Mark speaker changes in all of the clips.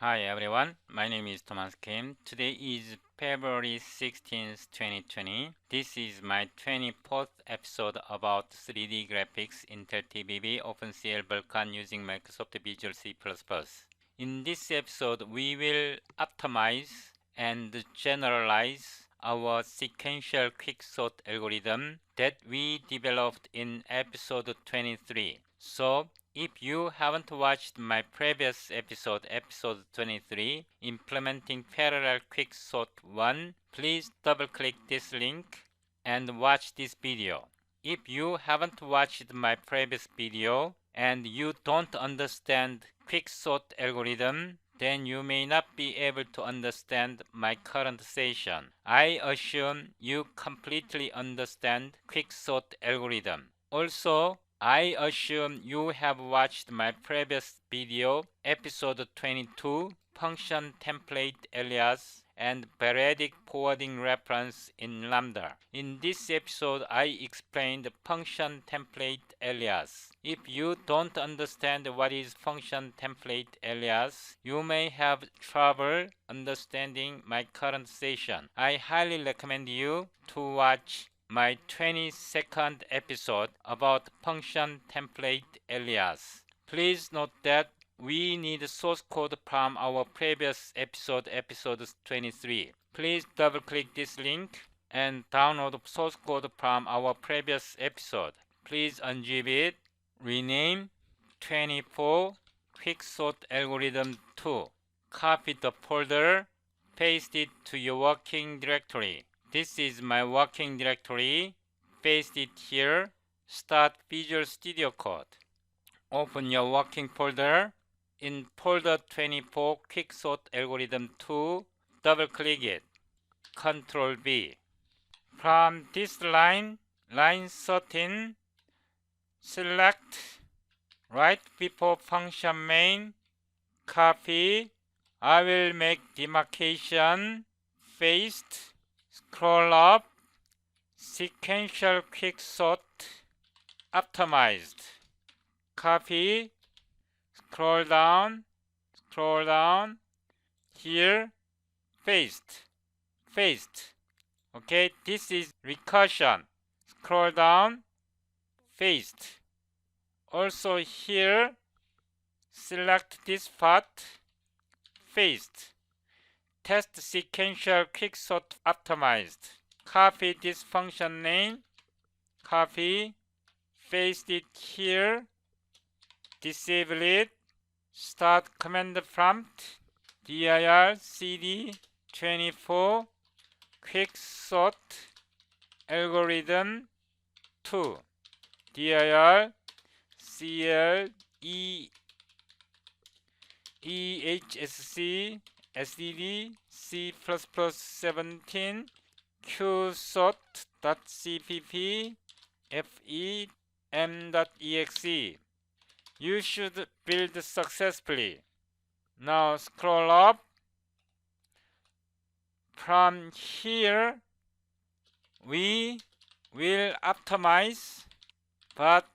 Speaker 1: Hi everyone, my name is Thomas Kim. Today is February 16th, 2020. This is my 24th episode about 3D graphics, Intel TBB, OpenCL, Vulkan using Microsoft Visual C++. In this episode, we will optimize and generalize our sequential quicksort algorithm that we developed in episode 23. So, if you haven't watched my previous episode, episode 23, implementing parallel quicksort 1, please double click this link and watch this video. If you haven't watched my previous video and you don't understand quicksort algorithm, then you may not be able to understand my current session. I assume you completely understand quicksort algorithm. Also, I assume you have watched my previous video, episode 22, function template alias and Variadic forwarding reference in Lambda. In this episode, I explained function template alias. If you don't understand what is function template alias, you may have trouble understanding my current session. I highly recommend you to watch my 22nd episode about function template alias. Please note that we need source code from our previous episode, episode 23. Please double click this link and download source code from our previous episode. Please unzip it, rename 24 quicksort algorithm 2. Copy the folder, paste it to your working directory. This is my working directory. Paste it here. Start Visual Studio Code. Open your working folder. In folder 24 quicksort algorithm 2, double click it. Ctrl V. From this line 13, select right before function main, copy. I will make demarcation, paste, scroll up, sequential quicksort, optimized. Copy, scroll down, here, paste. Okay, this is recursion. Scroll down, paste. Also here, select this part, paste. Test sequential quicksort optimized. Copy this function name, copy, paste it here, disable it, start command prompt, dir cd 24 quicksort algorithm 2, dir cl ehsc sdd c++17 qsort.cpp fe m.exe. You should build successfully. Now scroll up. From here, we will optimize, but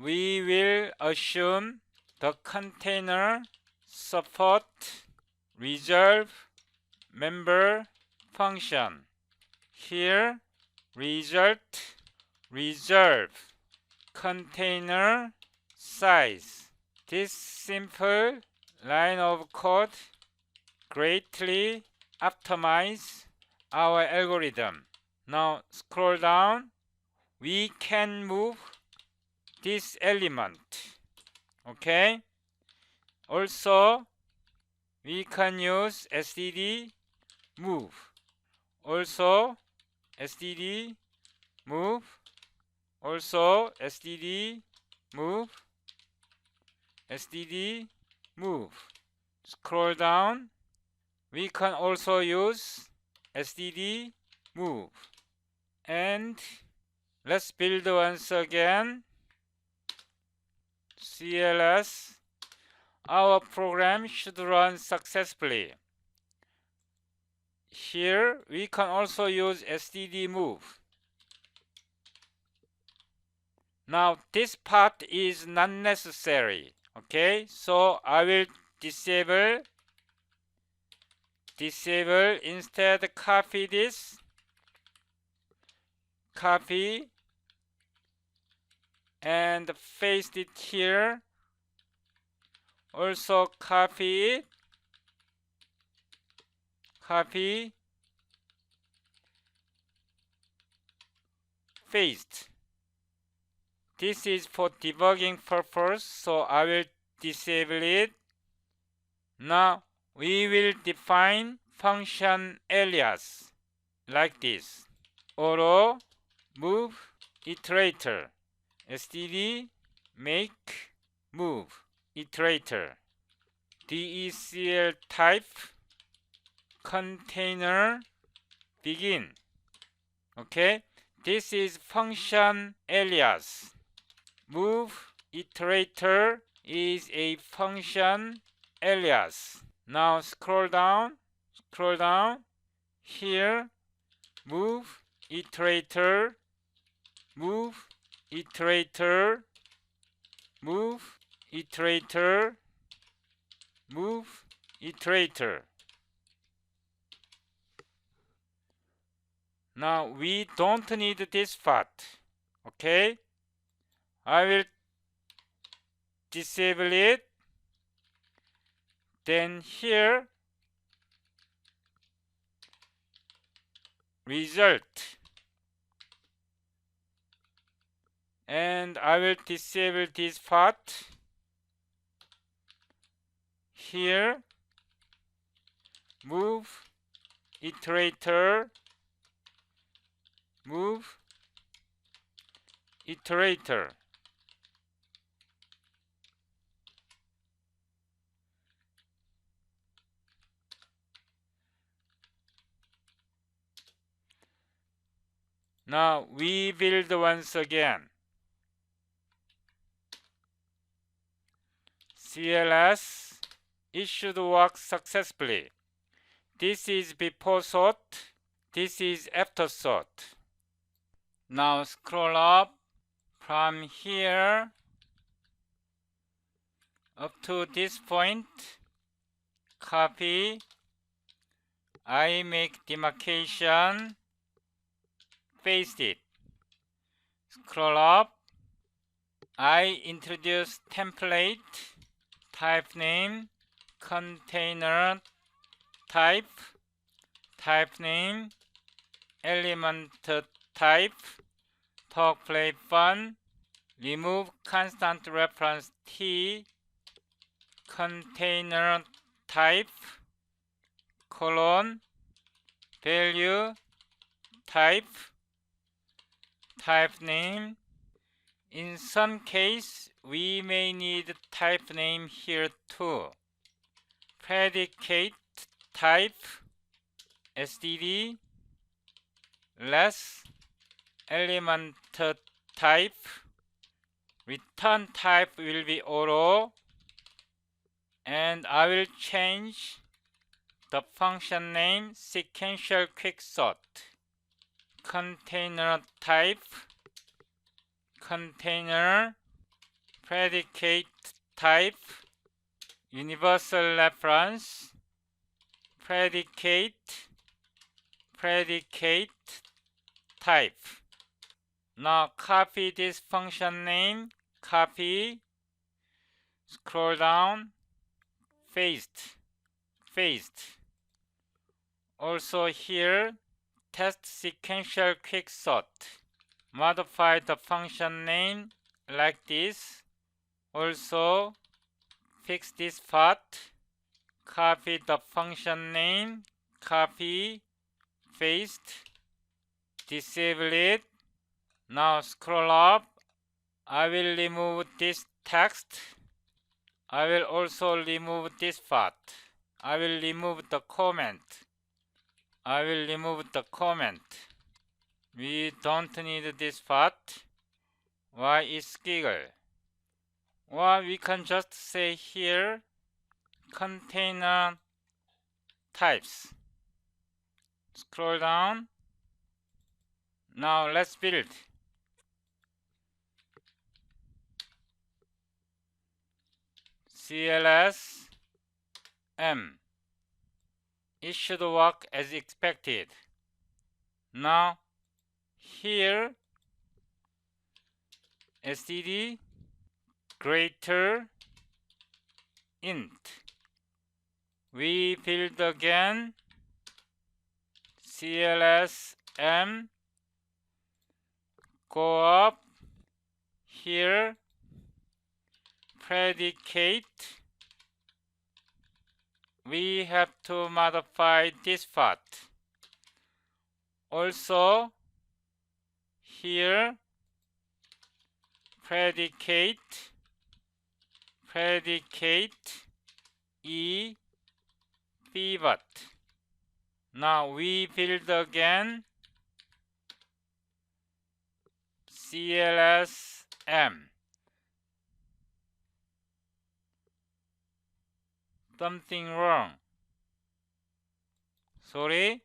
Speaker 1: we will assume the container support reserve member function. Here, result reserve container size. This simple line of code greatly optimize our algorithm. Now scroll down. We can move this element. Okay. Also, we can use std move. Also, std move. Also, std move. std move. Scroll down. We can also use std move. And let's build once again. CLS. Our program should run successfully. Here we can also use std move. Now this part is not necessary. Okay, so I will disable disable, instead copy this, copy, and paste it here. Also copy it, copy, paste. This is for debugging purpose, so I will disable it. Now we will define function alias like this. Auto move iterator, std make move iterator, decl type container begin. Okay, this is function alias. Move iterator is a function alias. Now scroll down here, move iterator, move iterator, move iterator, move iterator. Now we don't need this part. Okay, I will disable it. Then here, result, and I will disable this part. Here, move iterator, move iterator. Now we build once again. CLS, it should work successfully. This is before sort, this is after sort. Now scroll up from here up to this point, copy, I make demarcation, paste it. Scroll up, I introduce template, type name, container type, type name, element type, talk play fun, remove constant reference t, container type, colon, value, type, type name. In some case, we may need type name here too. Predicate type, std, less, element type, return type will be auto, and I will change the function name sequential quicksort. Container type, container, predicate type, universal reference, predicate type. Now copy this function name, copy, scroll down, paste. Also here, test sequential quicksort. Modify the function name like this. Also fix this part. Copy the function name, copy, paste, disable it. Now scroll up. I will remove this text. I will also remove this part. I will remove the comment. We don't need this part. Why is squiggle? Or we can just say here container types. Scroll down. Now let's build. CLS M. It should work as expected. Now here std greater int. We build again CLS M, go up here, predicate. We have to modify this part. Also here predicate E pivot. Now we build again CLS M. Something wrong. Sorry.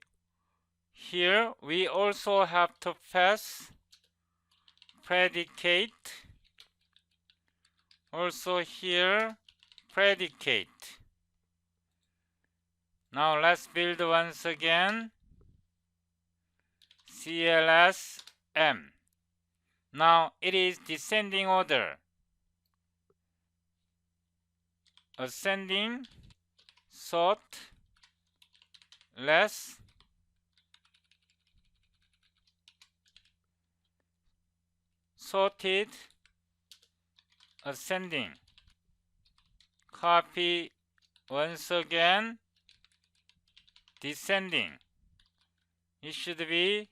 Speaker 1: Here we also have to pass predicate. Also here predicate. Now let's build once again CLS M. Now it is descending order. Ascending, sort, less, sorted, ascending. Copy once again, descending. It should be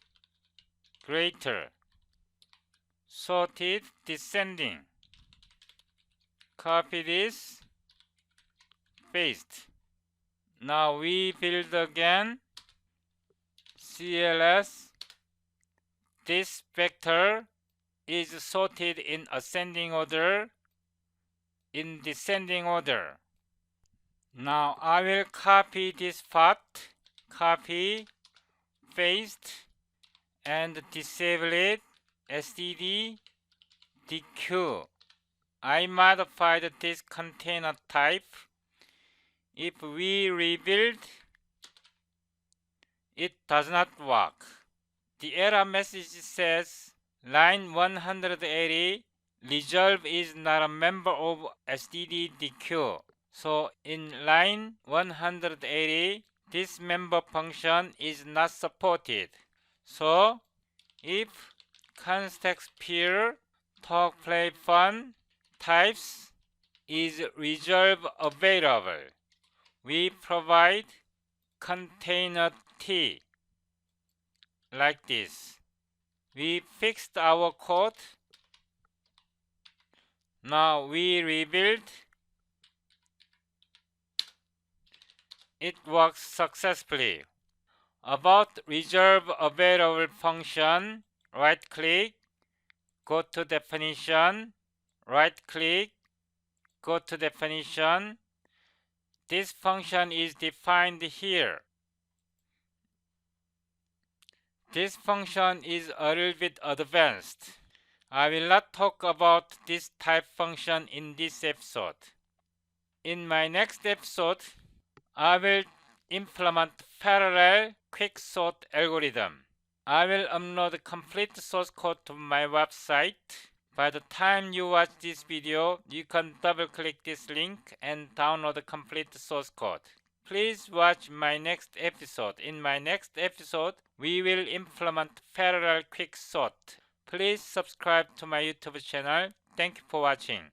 Speaker 1: greater. Sorted, descending. Copy this, paste. Now we build again CLS. This vector is sorted in ascending order, in descending order. Now I will copy this part, copy, paste, and disable it, std dequeue. I modified this container type. If we rebuild, it does not work. The error message says line 180, resolve is not a member of std dequeue. So in line 180, this member function is not supported. So if context peer talk play fun types is resolve available, we provide container T like this. We fixed our code. Now we rebuild. It works successfully. About resolve available function, right click, go to definition, right click, go to definition. This function is defined here. This function is a little bit advanced. I will not talk about this type function in this episode. In my next episode, I will implement parallel quicksort algorithm. I will upload complete source code to my website. By the time you watch this video, you can double-click this link and download the complete source code. Please watch my next episode. In my next episode, we will implement parallel quicksort. Please subscribe to my YouTube channel. Thank you for watching.